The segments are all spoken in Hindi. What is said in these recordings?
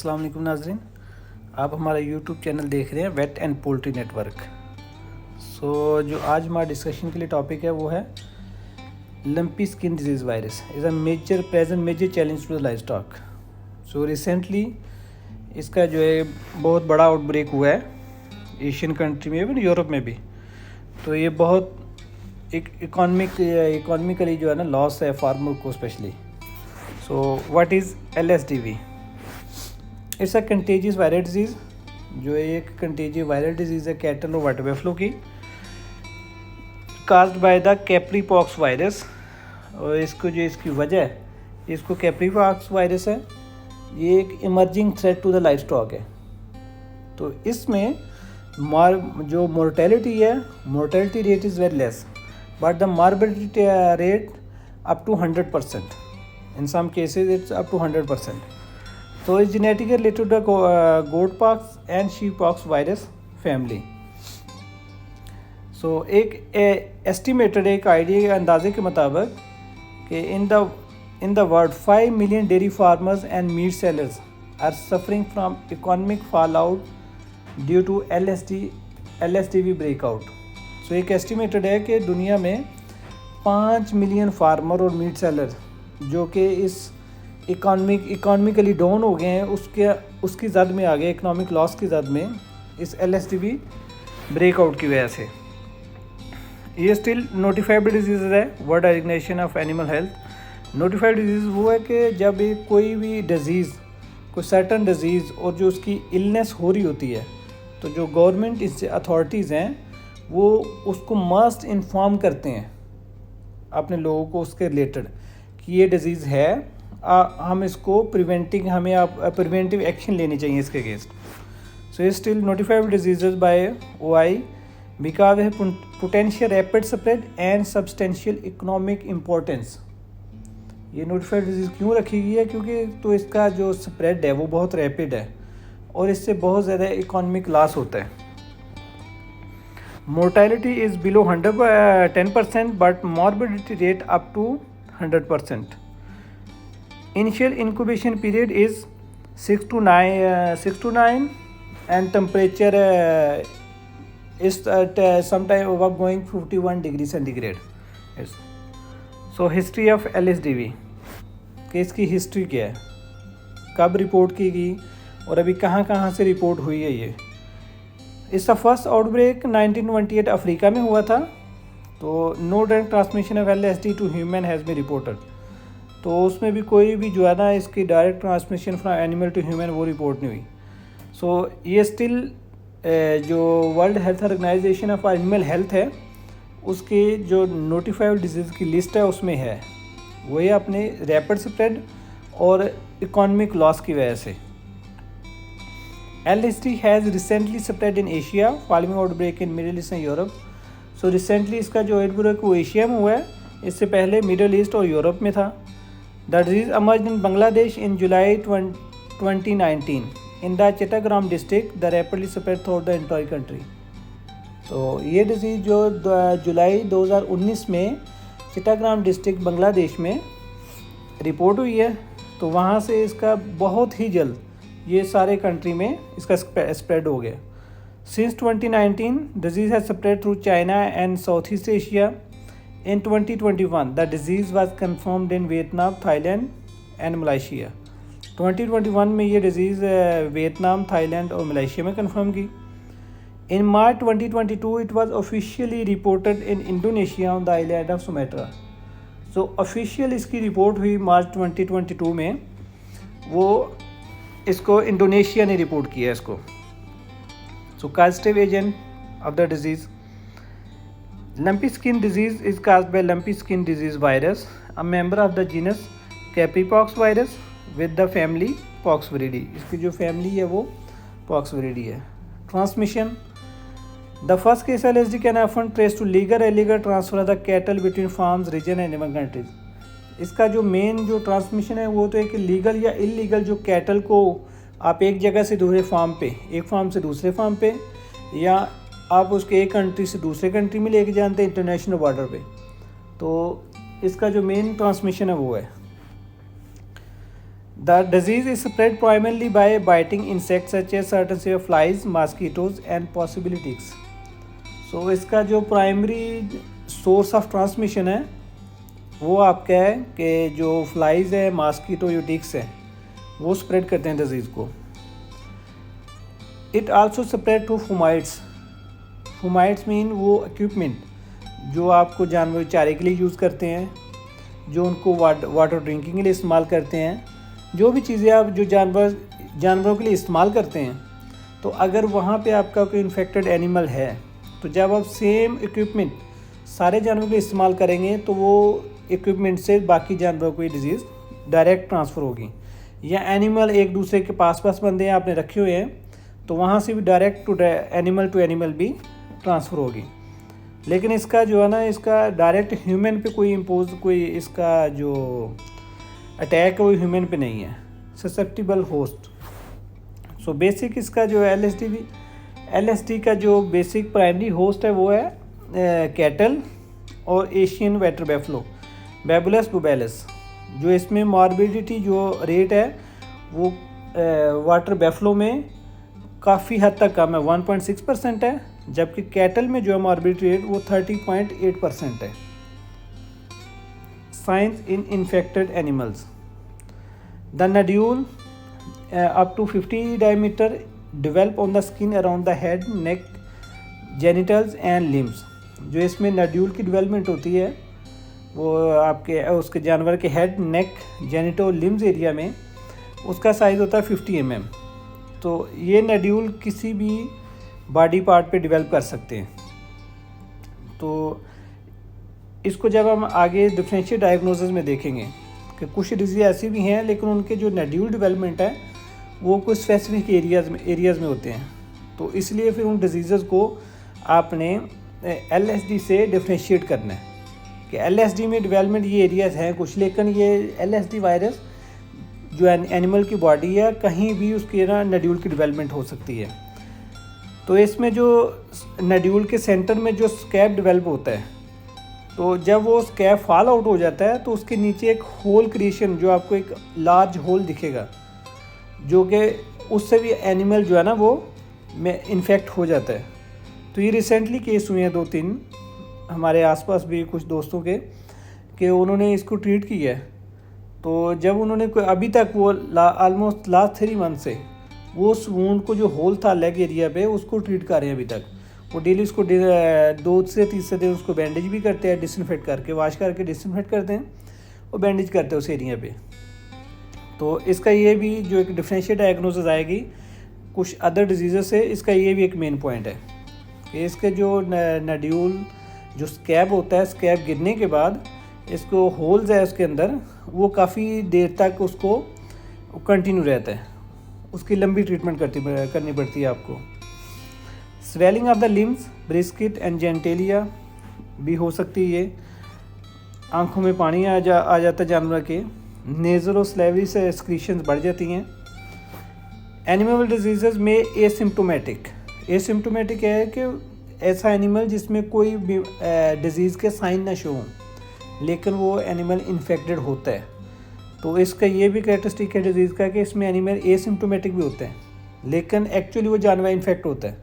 अस्सलाम वालेकुम नाज़रीन, आप हमारा यूट्यूब चैनल देख रहे हैं वेट एंड पोल्ट्री नेटवर्क। जो आज हमारा डिस्कशन के लिए टॉपिक है वो है lumpy skin disease virus is a major challenge to the livestock. Recently इसका जो है बहुत बड़ा आउटब्रेक हुआ है एशियन कंट्री में भी, यूरोप में भी। तो ये बहुत इकोनॉमिकली जो है ना लॉस है फार्मर को specially. What is LSDV? It's a contagious viral disease, जो एक कंटेजियस वायरल डिजीज़ है कैटल और वाटर बफेलो की, caused by the Capri pox virus. और इसकी वजह इसको कैप्री पॉक्स वायरस है, ये एक emerging threat to the life stock है। तो इसमें जो मोर्टेलिटी है, mortality rate is very less, but the morbidity rate up to 100%. In some cases it's up to 100%. So it's genetically related to the goat pox and sheep pox virus family. So एक estimated एक आइडिया के अंदाजे के मुताबिक कि in the world 5 million dairy farmers and meat sellers are suffering from economic fallout due to LSDV breakout. So एक estimated है कि दुनिया में 5 मिलियन फार्मर और मीट सेलर जो कि इस इकोनॉमिकली डाउन हो गए हैं, उसकी जद में आ गए, इकोनॉमिक लॉस की जद में इस LSDV ब्रेकआउट की वजह से। ये स्टिल नोटिफाइड डिजीज़ है, world organisation of animal health. Notified disease वो है कि जब एक कोई भी डिज़ीज़, कोई सर्टन डिज़ीज़ और जो उसकी इलनेस हो रही होती है, तो जो गवर्नमेंट इससे अथॉरिटीज़ हैं वो उसको मस्ट इन्फॉर्म करते हैं अपने लोगों को उसके रिलेटेड कि ये डिज़ीज़ है, हम इसको प्रिवेंटिव एक्शन लेनी चाहिए इसके अगेंस्ट। सो ये still notified disease by OI because है potential rapid spread and substantial economic importance. ये नोटिफाइड डिजीज़ क्यों रखी गई है? क्योंकि तो इसका जो स्प्रेड है वो बहुत रैपिड है और इससे बहुत ज़्यादा इकोनॉमिक लॉस होता है। Mortality is below 10% but morbidity rate up to 100%. Initial incubation period is 6 to 9 and temperature is at sometime above going 51 degrees centigrade. Yes. So history of LSDV, case की हिस्ट्री क्या है, कब रिपोर्ट की गई और अभी कहाँ कहाँ से रिपोर्ट हुई है। ये इसका फर्स्ट आउटब्रेक 1928 अफ्रीका में हुआ था। तो no direct transmission of LSD to human has been reported. तो उसमें भी कोई भी जो है ना इसकी direct transmission from animal to human वो रिपोर्ट नहीं हुई। ये स्टिल जो world health organisation of animal health है उसकी जो नोटिफाइड डिजीज़ की लिस्ट है उसमें है, वही अपने रैपिड स्प्रेड और इकोनॉमिक लॉस की वजह से। LSD has recently spread in Asia following outbreak in middle east and Europe. Recently इसका जो आउटब्रेक वो एशिया में हुआ है, इससे पहले मिडिल ईस्ट और यूरोप में था। The disease emerged in Bangladesh in July 2019 in the Chittagong district. The rapidly spread throughout the entire country. तो ये डिज़ीज़ जो जुलाई 2019 में चिट्टाग्राम डिस्ट्रिक्ट बांग्लादेश में रिपोर्ट हुई है, तो वहाँ से इसका बहुत ही जल्द ये सारे कंट्री में इसका स्प्रेड हो गया। Since 2019, disease has spread through China and Southeast Asia. In 2021, the disease was confirmed in Vietnam, Thailand and Malaysia. 2021 में ये डिज़ीज़ वियतनाम, थाईलैंड और मलेशिया में कंफर्म की। In March 2022, it was officially reported in Indonesia on the island of Sumatra. Official इसकी रिपोर्ट हुई मार्च 2022 में, वो इसको इंडोनेशिया ने रिपोर्ट किया इसको। Causative agent of the disease. Lumpy skin disease is caused by lumpy skin disease virus, a member of the genus Capripox virus with the family Poxviridae. इसकी जो फैमिली है वो Poxviridae है। Transmission. The first case LSD can often trace to legal or illegal transfer of the cattle between farms, region and even countries. इसका जो मेन जो ट्रांसमिशन है वो तो एक लीगल या इलीगल जो कैटल को आप एक जगह से दूसरे फार्म पे, एक फार्म से दूसरे फार्म पे, या आप उसके एक कंट्री से दूसरे कंट्री में लेके जानते हैं इंटरनेशनल बॉर्डर पे, तो इसका जो मेन ट्रांसमिशन है वो है। The disease is spread primarily by biting insects such as certain say flies, mosquitoes and possibly ticks. So इसका जो प्राइमरी सोर्स ऑफ ट्रांसमिशन है वो आपका है कि जो फ्लाइज है, मॉस्किटो या टिक्स है, वो स्प्रेड करते हैं डिजीज़ को. It also spread through fomites. Fomites mean वो इक्विपमेंट जो आपको जानवर चारे के लिए यूज़ करते हैं, जो उनको वाटर ड्रिंकिंग के लिए इस्तेमाल करते हैं, जो भी चीज़ें आप जो जानवरों के लिए इस्तेमाल करते हैं. तो अगर वहाँ पे आपका कोई इन्फेक्टेड एनिमल है तो जब आप सेम इक्विपमेंट सारे जानवरों के लिए इस्तेमाल करेंगे तो वो इक्विपमेंट से बाकी जानवरों को ये डिज़ीज़ डायरेक्ट ट्रांसफ़र होगी. या एनिमल एक दूसरे के पास बंदे हैं आपने रखे हुए हैं तो वहाँ से भी डायरेक्ट टू एनिमल भी ट्रांसफ़र होगी. लेकिन इसका जो है ना, इसका डायरेक्ट ह्यूमन पे कोई इसका जो अटैक है वो ह्यूमन पे नहीं है. Susceptible host. सो बेसिक इसका जो LSD का जो बेसिक प्राइमरी होस्ट है वो है कैटल और एशियन वाटर बैफलो, बैबुलस बुबेलस. जो इसमें मॉर्बिडिटी जो रेट है वो वाटर बैफलो में काफ़ी हद तक कम है, 1.6% है, जबकि कैटल में जो है मॉर्बिडिटी रेट वो 30.8% है. Science in infected animals. The nodule up to 50 diameter develop on the skin around the head, neck, genitals and limbs. जो इसमें नड्यूल की डेवलपमेंट होती है वो आपके उसके जानवर के हेड, नेक, जेनिटल, लिम्स एरिया में उसका साइज़ होता है 50 mm. तो ये नड्यूल किसी भी बॉडी पार्ट पे डेवलप कर सकते हैं. तो इसको जब हम आगे डिफरेंशियल डायग्नोसिस में देखेंगे कि कुछ डिजीज़ ऐसी भी हैं लेकिन उनके जो नड्यूल डेवलपमेंट है वो कुछ स्पेसिफिक एरियाज़ में होते हैं. तो इसलिए फिर उन डिजीज़ को आपने LSD से डिफ्रेंशिएट करना है कि LSD में डेवलपमेंट ये एरियाज़ हैं कुछ, लेकिन ये LSD वायरस जो एनिमल की बॉडी है कहीं भी उसके ना नड्यूल की डेवलपमेंट हो सकती है. तो इसमें जो नड्यूल के सेंटर में जो स्कैब डेवलप होता है, तो जब वो स्कैब फॉल आउट हो जाता है तो उसके नीचे एक होल क्रिएशन, जो आपको एक लार्ज होल दिखेगा, जो कि उससे भी एनिमल जो है ना वो में इन्फेक्ट हो जाता है. तो ये रिसेंटली केस हुए हैं 2-3 हमारे आसपास भी कुछ दोस्तों के कि उन्होंने इसको ट्रीट किया है. तो जब उन्होंने अभी तक वो ऑलमोस्ट लास्ट 3 मंथ से वो उस वूंड को जो होल था लेग एरिया पे उसको ट्रीट कर रहे हैं. अभी तक वो डेली उसको 2 से 3 दिन उसको बैंडेज भी करते हैं, डिसइंफेक्ट करके, वॉश करके डिसइंफेक्ट करते हैं और बैंडेज करते हैं उस एरिया पे. तो इसका ये भी जो एक डिफरेंशियल डायग्नोसिस आएगी कुछ अदर डिजीज़ से, इसका ये भी एक मेन पॉइंट है कि इसके जो नड्यूल जो स्कैब होता है, स्कैब गिरने के बाद इसको होल्स है उसके अंदर, वो काफ़ी देर तक उसको कंटिन्यू रहता है, उसकी लंबी ट्रीटमेंट करनी पड़ती है आपको. Swelling of the limbs, brisket and genitalia भी हो सकती है. ये आँखों में पानी आ जाता है जानवर के. नेज़ल और स्लेवरी से एक्सक्रीशंस बढ़ जाती हैं. एनिमल डिजीज़ में एसिम्टोमेटिक है कि ऐसा एनिमल जिसमें कोई भी डिजीज़ के साइन ना शो हों लेकिन वो एनिमल इन्फेक्टेड होता है. तो इसका ये भी कैरेक्टरिस्टिक है डिजीज़ का कि इसमें एनिमल एसिम्टोमेटिक भी होते हैं लेकिन एक्चुअली वो जानवर इन्फेक्ट होता है.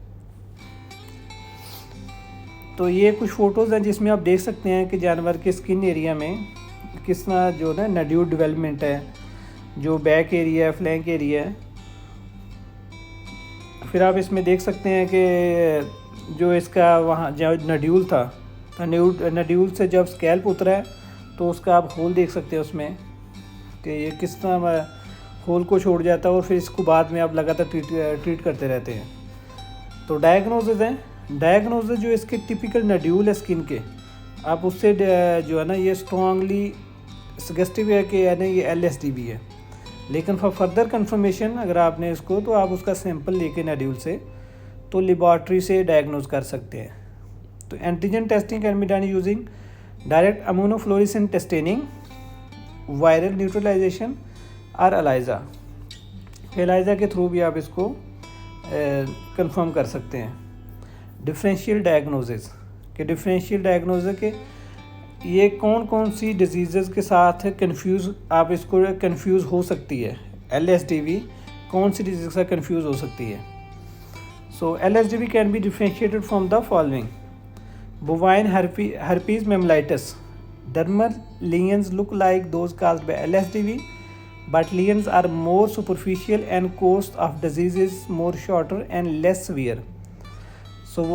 तो ये कुछ फ़ोटोज़ हैं जिसमें आप देख सकते हैं कि जानवर के स्किन एरिया में किस तरह जो ना नड्यूल डेवलपमेंट है, जो बैक एरिया है, फ्लैंक एरिया है. फिर आप इसमें देख सकते हैं कि जो इसका वहाँ जो नड्यूल था, नड्यूल से जब स्कैल्प उतरा है तो उसका आप होल देख सकते हैं उसमें कि ये किस तरह होल को छोड़ जाता है और फिर इसको बाद में आप लगातार ट्रीट करते रहते हैं. तो डायग्नोसिस हैं. डायग्नोसिस जो इसके टिपिकल नड्यूल है स्किन के, आप उससे जो है ना ये स्ट्रॉन्गली सजेस्टिव है कि यानी ये LSD भी है. लेकिन फॉर फर्दर कंफर्मेशन अगर आपने इसको तो आप उसका सैंपल लेके नड्यूल से तो लेबॉर्ट्री से डायग्नोज कर सकते हैं. तो antigen testing can be done using direct immunofluorescent testing, viral neutralisation और एलाइजा. एलाइजा के थ्रू भी आप इसको कंफर्म कर सकते हैं. डिफरेंशियल डायग्नोसिस के ये कौन कौन सी डिजीज़ के साथ आप इसको कंफ्यूज हो सकती है। LSDV कौन सी डिजीज़ के साथ कंफ्यूज हो सकती है। सो LSDV can be differentiated from the following: bovine herpes mammalitis. Dermal lesions look like those caused by LSDV, but lesions are more superficial and course of disease is more shorter and less severe. So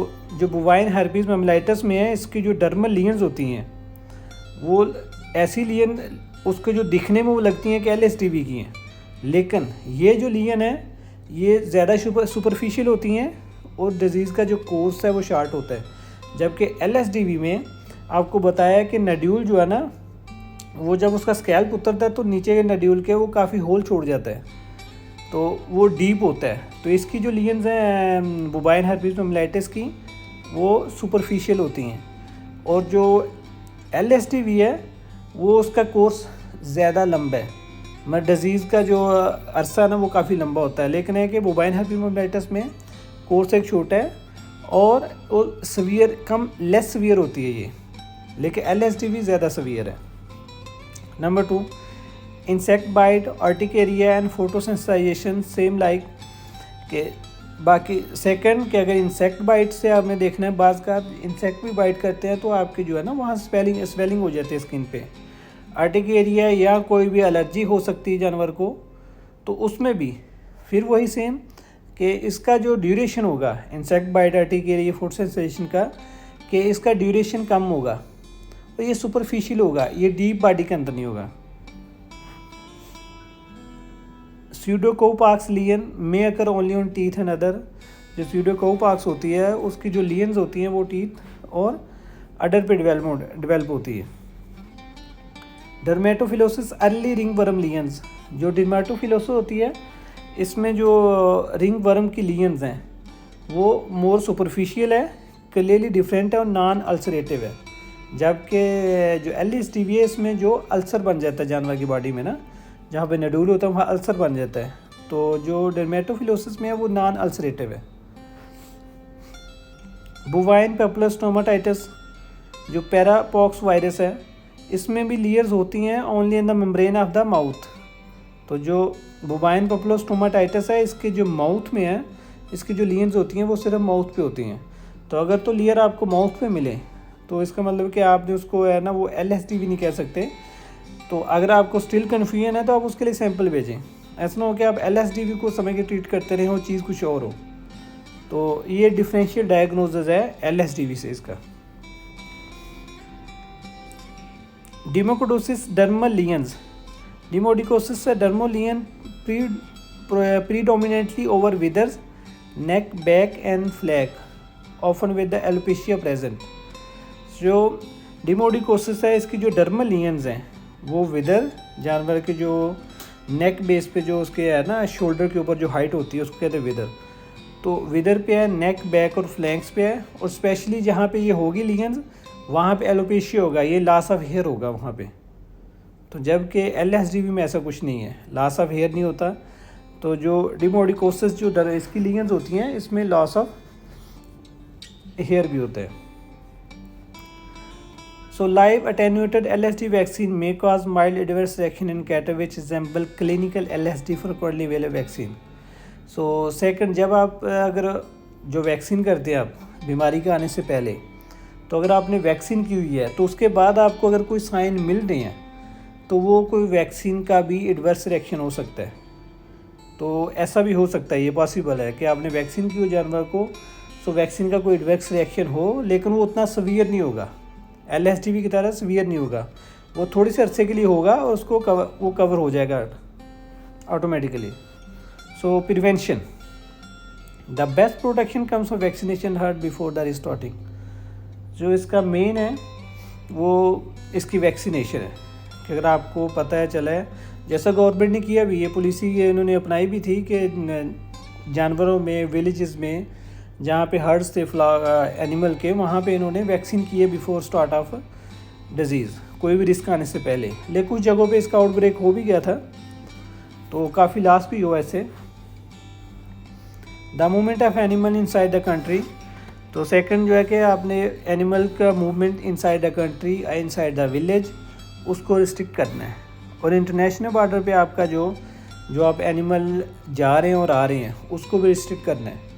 जो बोवाइन herpes mammalitis में है, इसकी जो डर्मल लीयंस होती हैं वो ऐसी लीयन उसके जो दिखने में वो लगती हैं कि LSDV की हैं, लेकिन ये जो लीयन है ये ज़्यादा सुपरफिशियल होती हैं और डिज़ीज़ का जो कोर्स है वो शार्ट होता है। जबकि LSDV में आपको बताया कि नड्यूल जो है ना, वो जब उसका स्कैल्प उतरता है तो नीचे के नड्यूल के वो काफ़ी होल छोड़ जाता है, तो वो डीप होता है। तो इसकी जो लीयंस हैं बोवाइन herpes mammalitis की, वो सुपरफिशियल होती हैं, और जो LSDV है वो उसका कोर्स ज़्यादा लंबा है, मगर डिज़ीज़ का जो अरसा ना वो काफ़ी लंबा होता है। लेकिन है कि बोवाइन herpes mammalitis में कोर्स एक छोटा है और सवियर कम लेस सवियर होती है ये, लेकिन LSDV ज़्यादा सवियर है। Number 2, insect bite, urticaria and photosensitisation same like के बाकी। सेकंड कि अगर इंसेक्ट बाइट से आपने देखना है, बाज़ का इंसेक्ट भी बाइट करते हैं तो आपके जो है ना वहाँ स्वेलिंग हो जाती है स्किन पे। अर्टिकेरिया या कोई भी एलर्जी हो सकती है जानवर को, तो उसमें भी फिर वही सेम कि इसका जो ड्यूरेशन होगा इंसेक्ट बाइट, अर्टिकेरिया, फोटोसेंसिटाइजेशन का, कि इसका ड्यूरेशन कम होगा और ये सुपरफिशियल होगा, ये डीप बॉडी के अंदर नहीं होगा। Pseudocowpox lesion may occur only on teeth and other. जो स्यूडोकोपाक्स होती है उसकी जो लीयंस होती हैं वो टीथ और अडर पे डेवलप होती है। डर्मेटोफिलोसिस अर्ली रिंग वर्म लीयंस। जो डर्मेटोफिलोसिस होती है इसमें जो रिंग वर्म की लीयंस हैं वो मोर सुपरफिशियल है, क्लियरली डिफरेंट है और नॉन अल्सरेटिव है। जबकि जो LSDV है इसमें जो अल्सर बन जाता है जानवर की बॉडी में ना, जहाँ पे नडूल होता है वहाँ अल्सर बन जाता है। तो जो डर्मेटोफिलोसिस में है वो नॉन अल्सरेटिव है। बोवाइन पेप्लोस्टोमाटाइटिस जो पैरापॉक्स वायरस है, इसमें भी लेयर्स होती हैं only in the membrane of the mouth. तो जो बोवाइन पेप्लोस्टोमाटाइटिस है इसके जो माउथ में है, इसकी जो लेयर्स होती हैं वो सिर्फ माउथ पे होती हैं। तो अगर तो लेयर आपको माउथ पे मिले तो इसका मतलब कि आपने उसको है ना वो LSDV नहीं कह सकते। तो अगर आपको स्टिल कन्फ्यूजन है तो आप उसके लिए सैंपल भेजें, ऐसा ना हो कि आप LSDV को समझ के ट्रीट करते रहें और चीज़ कुछ और हो। तो ये डिफरेंशियल डायग्नोसिस है LSDV से इसका। डिमोकोडोसिस डर्मल लीयंस। डिमोडिकोसिस से डर्मोलियन predominantly over withers, neck, back and flank, often with the alopecia present. जो डिमोडिकोसिस है इसकी जो डर्मल लीयंस हैं वो विदर जानवर के जो नेक बेस पे जो उसके है ना शोल्डर के ऊपर जो हाइट होती है उसको कहते हैं विदर। तो विदर पे है, नेक, बैक और फ्लैंक्स पे है, और स्पेशली जहाँ पे ये होगी लीयंस वहाँ पे एलोपेशिया होगा, ये लॉस ऑफ हेयर होगा वहाँ पे। तो जबकि LSDV में ऐसा कुछ नहीं है, लॉस ऑफ हेयर नहीं होता। तो जो डिमोडिकोसिस जो इसकी लीयंस होती हैं इसमें लॉस ऑफ हेयर भी होता है। So live attenuated LSD vaccine may cause mild adverse reaction in cattle which resemble clinical LSD frequently available vaccine. So second, जब आप अगर जो वैक्सीन करते हैं आप बीमारी के आने से पहले, तो अगर आपने वैक्सीन की हुई है तो उसके बाद आपको अगर कोई साइन मिल रहे हैं तो वो कोई वैक्सीन का भी एडवर्स रिएक्शन हो सकता है। तो ऐसा भी हो सकता है, ये पॉसिबल है कि आपने वैक्सीन की हो जानवर को, तो वैक्सीन का कोई एडवर्स रिएक्शन हो, लेकिन वो उतना सवियर नहीं होगा, LSDV की तरह सवियर नहीं होगा, वो थोड़ी से अरसे के लिए होगा और उसको कवर हो जाएगा automatically. So prevention, the best protection comes from vaccination hurt before the restarting. जो इसका मेन है वो इसकी वैक्सीनेशन है कि अगर आपको पता है चला है, जैसा गवर्नमेंट ने किया भी, ये पॉलिसी इन्होंने अपनाई भी थी कि जानवरों में, विलेजेस में जहाँ पे हर्ड्स थे एनिमल के, वहाँ पे इन्होंने वैक्सीन किए बिफोर स्टार्ट ऑफ डिजीज़, कोई भी रिस्क आने से पहले। लेकिन कुछ जगहों पे इसका आउटब्रेक हो भी गया था तो काफ़ी लॉस भी हुआ ऐसे। The movement of animal inside the country, तो सेकंड जो है कि आपने एनिमल का movement inside the country, inside the village, उसको रिस्ट्रिक्ट करना है। और इंटरनेशनल बॉर्डर पे आपका जो आप एनिमल जा रहे हैं और आ रहे हैं उसको भी रिस्ट्रिक्ट करना है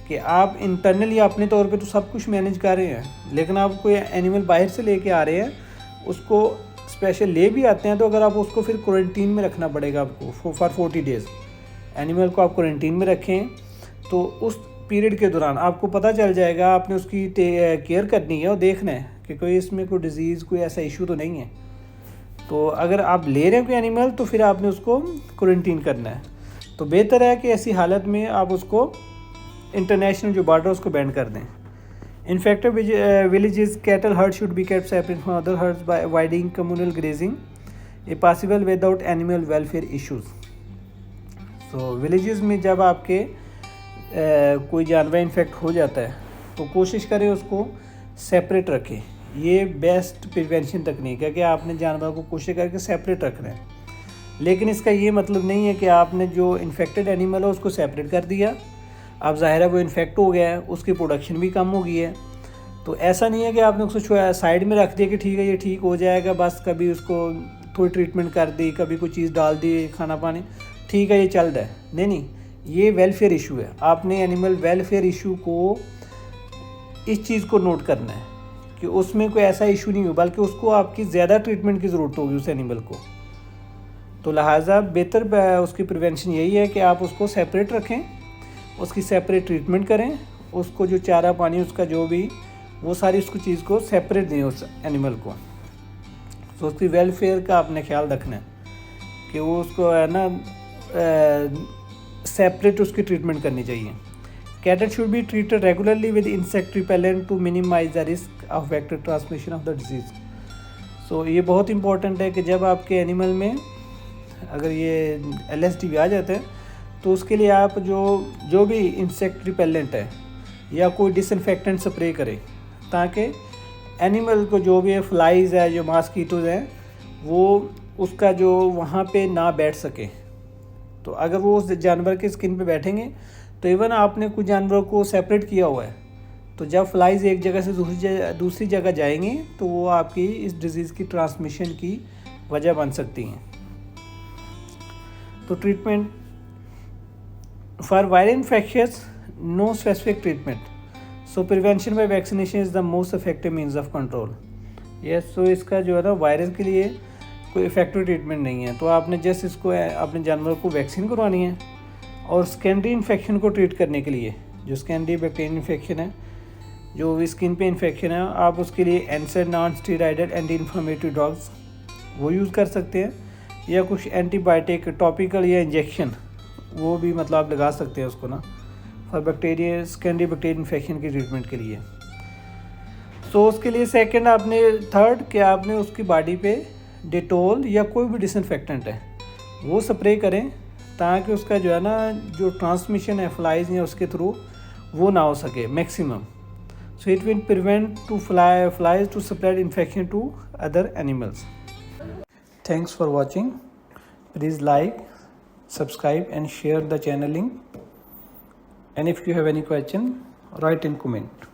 कि आप इंटरनली अपने तौर पे तो सब कुछ मैनेज कर रहे हैं, लेकिन आप कोई एनिमल बाहर से लेके आ रहे हैं, उसको स्पेशल ले भी आते हैं, तो अगर आप उसको फिर क्वारंटीन में रखना पड़ेगा आपको फॉर 40 डेज़। एनिमल को आप क्वारंटीन में रखें तो उस पीरियड के दौरान आपको पता चल जाएगा, आपने उसकी केयर करनी है और देखना है कि कोई इसमें कोई डिज़ीज़, कोई ऐसा इशू तो नहीं है। तो अगर आप ले रहे हैं कोई एनिमल तो फिर आपने उसको क्वारंटीन करना है। तो बेहतर है कि ऐसी हालत में आप उसको इंटरनेशनल जो बॉर्डर उसको बैंड कर दें। Infected villages cattle heard should be kept separate from other hertz bye avoiding communal grazing a possible without animal welfare issues. तो विलेजेस में जब आपके कोई जानवर इन्फेक्ट हो जाता है तो कोशिश करें उसको सेपरेट रखें। ये बेस्ट प्रिवेंशन तकनीक है कि आपने जानवर को कोशिश करके सेपरेट रखना है। लेकिन इसका ये मतलब नहीं है कि आपने जो इन्फेक्टेड एनिमल है उसको सेपरेट कर दिया, अब ज़ाहिर है वो इन्फेक्ट हो गया है, उसकी प्रोडक्शन भी कम हो गई है। तो ऐसा नहीं है कि आपने उसको साइड में रख दिया कि ठीक है ये ठीक हो जाएगा, बस कभी उसको थोड़ी ट्रीटमेंट कर दी, कभी कोई चीज़ डाल दी, खाना पानी, ठीक है ये चल रहा है। नहीं, ये वेलफेयर इशू है। आपने एनिमल वेलफेयर इशू को, इस चीज़ को नोट करना है कि उसमें कोई ऐसा इशू नहीं हो, बल्कि उसको आपकी ज़्यादा ट्रीटमेंट की ज़रूरत होगी उस एनिमल को। तो लिहाजा बेहतर उसकी प्रिवेंशन यही है कि आप उसको सेपरेट रखें, उसकी सेपरेट ट्रीटमेंट करें, उसको जो चारा पानी उसका जो भी, वो सारी उसको चीज़ को सेपरेट दें उस एनिमल को। तो उसकी वेलफेयर का आपने ख्याल रखना है कि वो उसको है ना सेपरेट उसकी ट्रीटमेंट करनी चाहिए। Cattle should be treated regularly with insect repellent to minimise the risk of vector transmission of the disease. So ये बहुत इंपॉर्टेंट है कि जब आपके एनिमल में अगर ये LSD आ जाता है तो उसके लिए आप जो भी इंसेक्ट रिपेलेंट है या कोई डिसइंफेक्टेंट स्प्रे करें, ताकि एनिमल को जो भी फ्लाइज है, जो मॉस्किटोज़ हैं, वो उसका जो वहाँ पे ना बैठ सके। तो अगर वो उस जानवर के स्किन पे बैठेंगे तो इवन आपने कुछ जानवरों को सेपरेट किया हुआ है, तो जब फ्लाइज एक जगह से दूसरी जगह जाएंगी तो वो आपकी इस डिज़ीज़ की ट्रांसमिशन की वजह बन सकती हैं। तो treatment for viral infections, no specific treatment, so prevention by vaccination is the most effective means of control. Yes, so इसका जो है ना वायरस के लिए कोई इफेक्टिव ट्रीटमेंट नहीं है। तो आपने जस्ट इसको अपने जानवर को वैक्सीन करवानी है। और सेकेंडरी इन्फेक्शन को ट्रीट करने के लिए, जो सेकेंडरी बैक्टीरियल इन्फेक्शन है, जो भी स्किन पे इन्फेक्शन है, आप उसके लिए एनसेड non steroidal anti inflammatory drugs वो यूज़ कर सकते हैं, या कुछ एंटीबायोटिक टॉपिकल या इंजेक्शन वो भी मतलब आप लगा सकते हैं उसको ना, for bacteria secondary bacterial infection की ट्रीटमेंट के लिए। सो उसके लिए सेकंड आपने, थर्ड कि आपने उसकी बॉडी पे डेटोल या कोई भी डिसइंफेक्टेंट है वो स्प्रे करें, ताकि उसका जो है ना जो ट्रांसमिशन है फ्लाइज या उसके थ्रू वो ना हो सके maximum. So it will prevent to flies to spread infection to other animals. Thanks for watching. Please like, subscribe and share the channel link, and if you have any question, write in comment.